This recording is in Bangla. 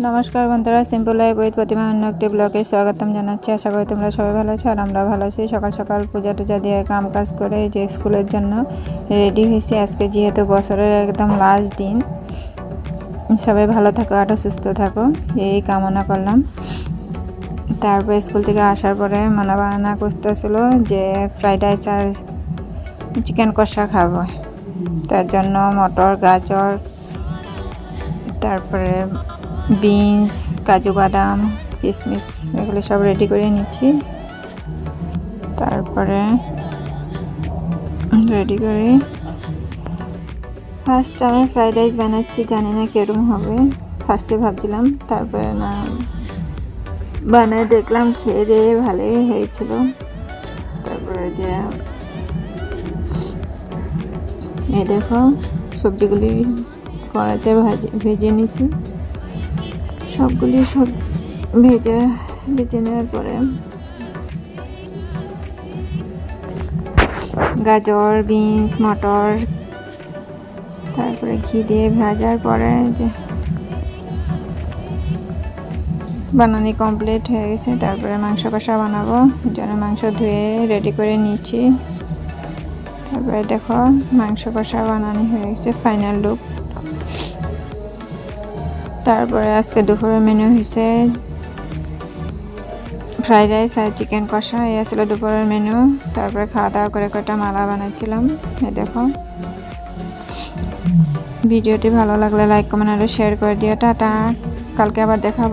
নমস্কার বন্ধুরা, সিম্পল লাইফ উইথ প্রতিমা অন্য একটি ব্লগে স্বাগতম জানাচ্ছি। আশা করি তোমরা সবাই ভালো আছো আর আমরা ভালো আছি। সকাল সকাল পূজা টুজা দিয়ে কাম কাজ করে যে স্কুলের জন্য রেডি হয়েছি। আজকে যেহেতু বছরের একদম লাস্ট দিন, সবাই ভালো থাকো আর সুস্থ থাকো এই কামনা করলাম। তারপর স্কুল থেকে আসার পরে মনে বায়না করতেছিল যে ফ্রাইড রাইস আর চিকেন কষা খাবো। তার জন্য মটর, গাজর, তারপরে বিনস, কাজু বাদাম, কিশমিশ এগুলো সব রেডি করে নিচ্ছি। তারপরে রেডি করে ফার্স্ট আমি ফ্রাইড রাইস বানাচ্ছি, জানি না কীরকম হবে। ফার্স্টে ভাবছিলাম, তারপরে না বানায় দেখলাম, খেয়ে দিয়ে ভালোই হয়েছিল। তারপরে যে এই দেখো সবজিগুলি কড়াইতে ভেজে নিয়েছি। সবগুলি সবজি ভেজে নেওয়ার পরে গাজর, বিনস, মটর, তারপরে ঘি দিয়ে ভাজার পরে যে বানানি কমপ্লিট হয়ে গেছে। তারপরে মাংস কষা বানাবো, এর জন্য মাংস ধুয়ে রেডি করে নিচ্ছি। তারপরে দেখো মাংস কষা বানানি হয়ে গেছে, ফাইনাল লুক। তারপরে আজকে দুপুরের মেনু হয়েছে ফ্রাইড রাইস আর চিকেন কষা, এই আসলে দুপুরের মেনু। তারপরে খাওয়া দাওয়া করে কয়টা মালা বানাচ্ছিলাম। এই দেখো, ভিডিওটি ভালো লাগলে লাইক কমেন্ট আর শেয়ার করে দিও। টাটা, কালকে আবার দেখা।